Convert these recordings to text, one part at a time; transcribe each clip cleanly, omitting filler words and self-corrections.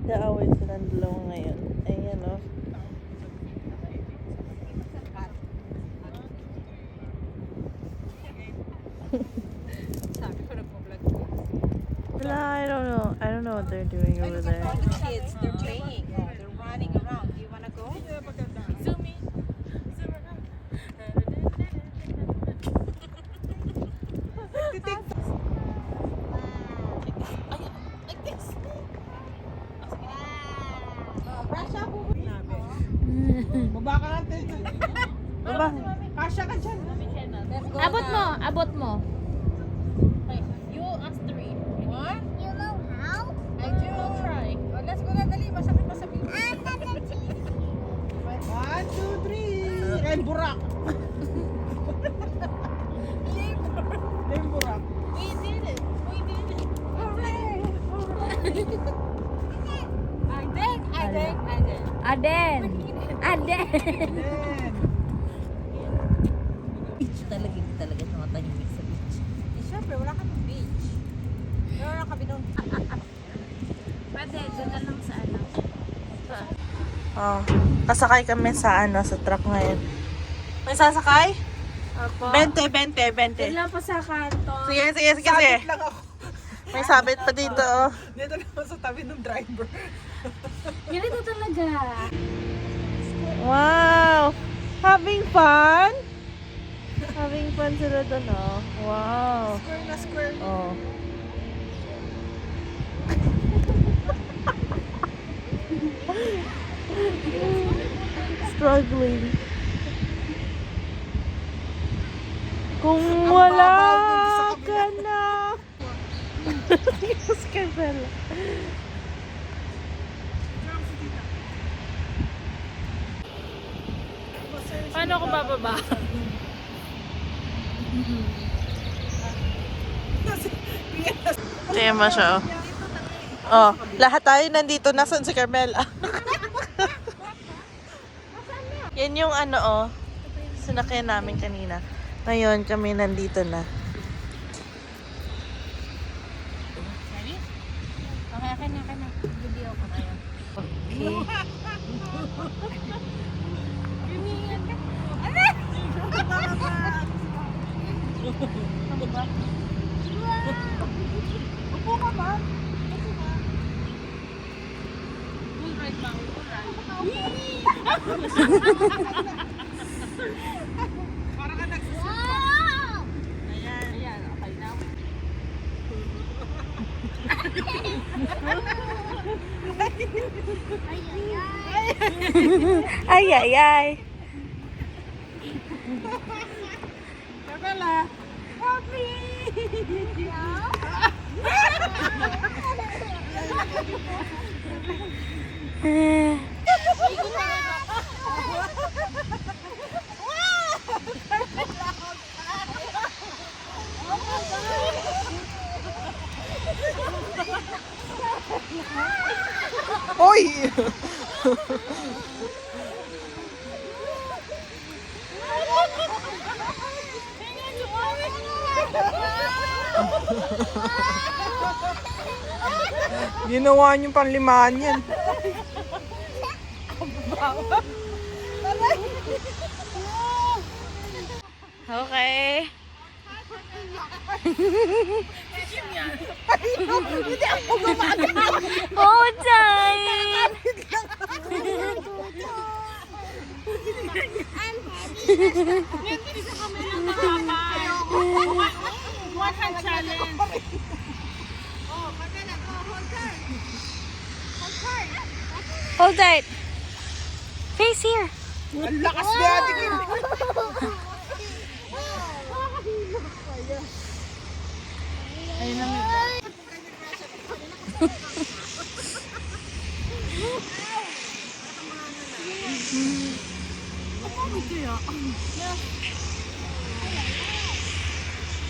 Nag-aaway silang dalawa ngayon. Ayan o. I don't know. I don't know what they're doing over there. All the kids, they're playing. They're running around. Do you want to go? Zoom in. Zoom around. Like this. Baba ka natin. Baba. Kasya ka dyan. Abot mo, abot mo. Okay, you ask 3. What? You know how? I do try. Oh, let's go na, dali. Masakit pa sa bibig. 1, 2, 3. Ay, burak. Ay, burak. We did it. We did it. Hooray! Aden. Beach talaga. Hindi talaga siya matahimik sa beach. Eh, syempre, wala kami beach. Wala kami doon. Pwede, doon na lang sa ano. Oh, kasakay kami sa sa truck ngayon. May sasakay? Opo. 20. Doon lang po sa kanto. Sige. Sabit lang ako. May sabit pa dito, oh. Dito naman sa tabi ng driver. Ganito talaga. Wow! Having fun? Having fun sila doon, oh. Wow. Square na square. Oh. Struggling. Kung wala ka na. Yes, ka pala. Paano ako bababa? Tingnan mo siya, oh. Oh, lahat tayo nandito. Nasaan si Carmela? Yan yung oh. Sinakyan namin kanina. Ngayon, kami nandito na. Ready? Okay, akin na. Video ko tayo. Okay. Lumingan ka. Upo ka ba? Full ride ba? Para ka nagsusunod. Wow! Ayan, okay na. Ay. Carmela, help me! Hoy! Ginawa niyo panlimaan yan. Okay. Oh, Jane! One hand challenge. Hold tight. Face here. Ang lakas ni Ate Kim. Ayun lang.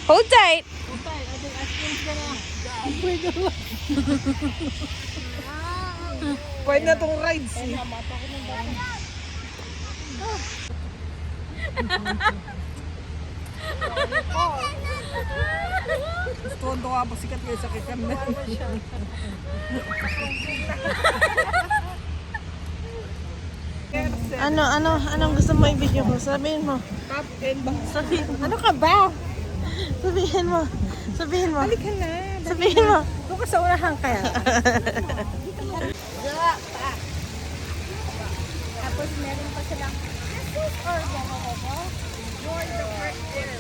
Hold tight. Pwede na itong rides eh. Gusto ko pa sikat kayo sa kikan na. Anong gusto mo i-video mo? Sabihin mo. Sabihin mo. Ano ka ba? Sabihin mo. Sabihin mo. Halika na. Sabihin mo. Doon ka sa unahan kaya. Tapos meron pa silang or bobo. You're the first there.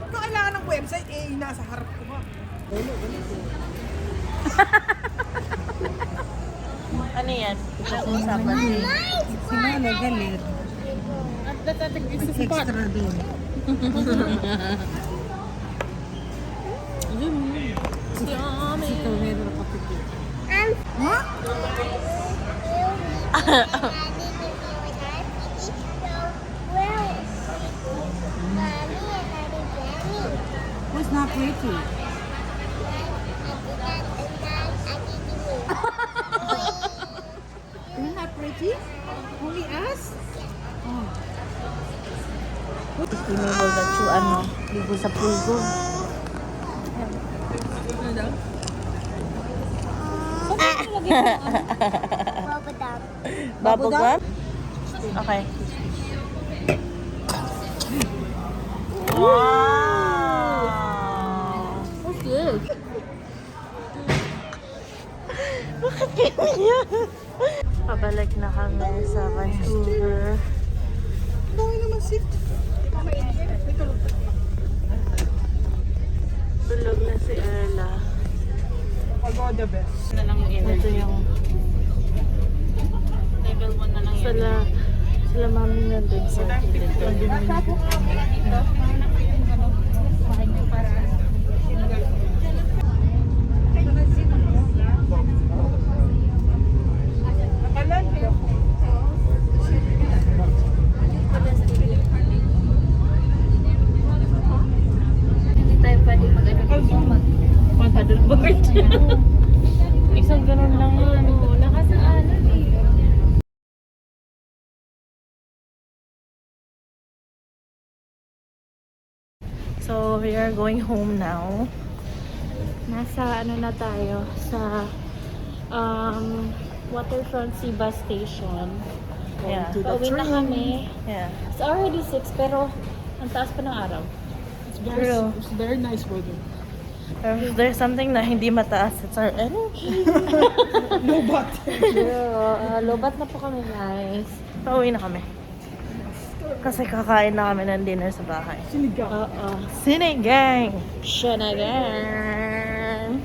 Kung kailangan ng website, nasa harap ko ba? Ano yan? Pag-uusapan niyo. Sinala, galit. At datatig isa spot. Extra doon. Ikaw meron ako pipili. Who's not pretty? You're not pretty? Only us? Pinibol na to, ligo sa pugo. Bubble gum? Okay. Wow! What's this? Bakit ganyan? Pabalik na kami sa Vancouver. Dami naman seat. Tulog na si Ella. Pagoda best. Ito yung Level 1 na lang yan. sila mami na din sa Hindi tayo pwede mag-paddleboard. Isang ganun lang yan. Nakasaanan eh. So we are going home now. Nasa ano na tayo sa Waterfront Sea Bus Station. Yeah. Pauwi na kami. Yeah. It's already 6 pero ang taas pa ng araw. True. It's very nice weather. There's something na hindi mataas. It's our energy. Lobat. Lobat na po kami guys. Pauwi na kami. Kasi kakain na kami ng dinner sa bahay. Sinigang. Sinigang! Shanagan!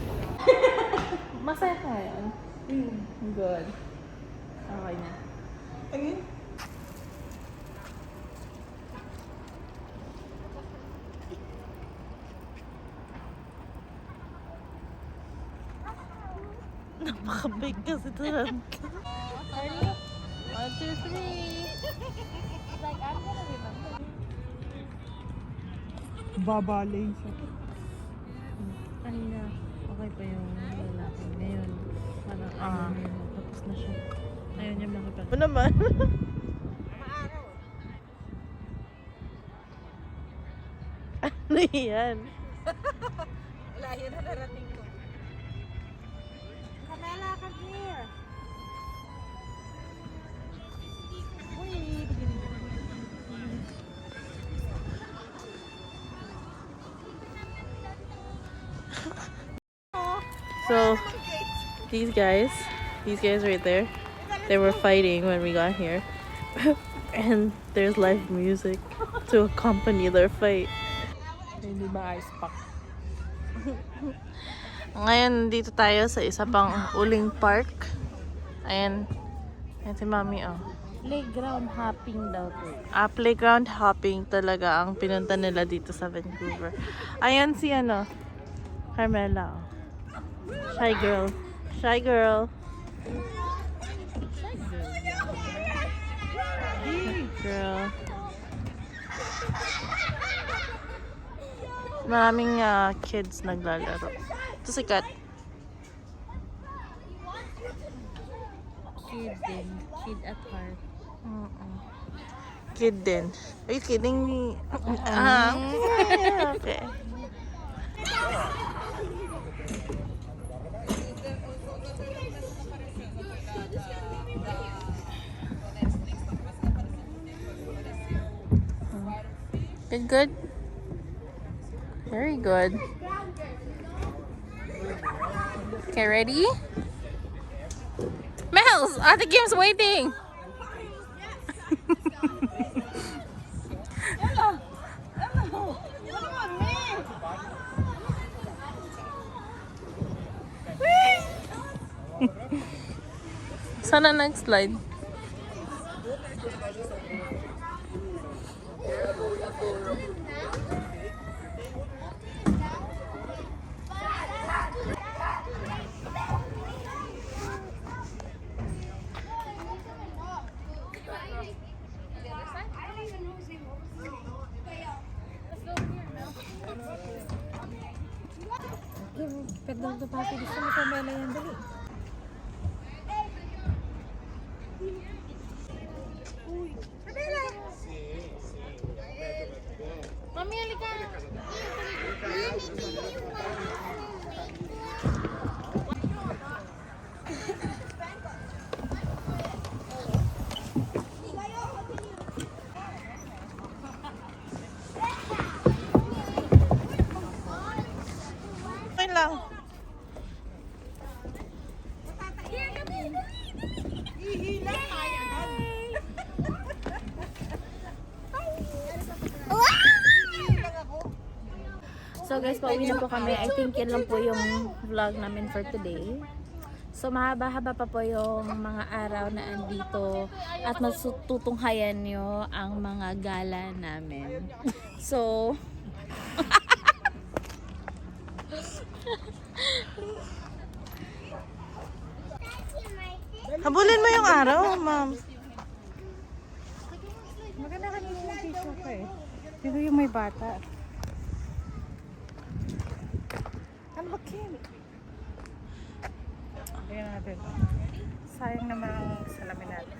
Masaya ka yan. Good. Okay na. Ayun. Napaka-big kasi ito. 1, 2, 3. Like, I'm gonna remember. Babalay siya. Kanina, okay pa yung lalaki. Ngayon, parang ayaw niya. Tapos na siya. Ayaw niya makipag... Ano naman? Ano yan? Wala, yun na narating ko. Kamela, come here. So, these guys right there, they were fighting when we got here. And there's live music to accompany their fight. Hindi ma-ice pack. Ngayon, dito tayo sa isa pang uling park. Ayan. Ayan si Mami, oh. Playground hopping daw po. Playground hopping talaga ang pinunta nila dito sa Vancouver. Ayan si Carmela, oh. Shy girl. Shy girl. Girl. Maraming kids naglalaro. Ito si Kat. Kid din. Kid at heart. Kid din. Are you kidding me? Okay. Good, good. Very good. Okay, ready? Mels, Ate Kim's waiting. Sana next slide. Pagdang ito pati gusto mo pamela yan dali. Mami, halika. Okay lang. So guys, pauwi na po kami. I think yan lang po yung vlog namin for today. So mahaba-haba pa po yung mga araw na andito at matutunghayan nyo ang mga gala namin. So Habulin mo yung araw, ma'am. Maganda kanina yung t-shirt ko eh. Dito yung may bata. Ano ba, Kim? Ayan natin. Sayang naman ang salamin natin.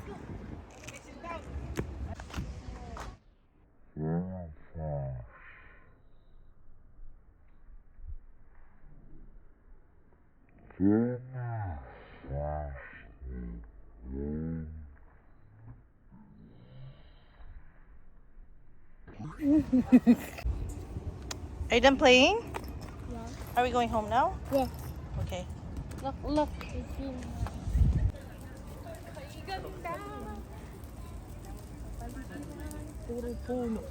Are you done playing? Yeah. Are we going home now? yeah. Okay. Look. Puro puno.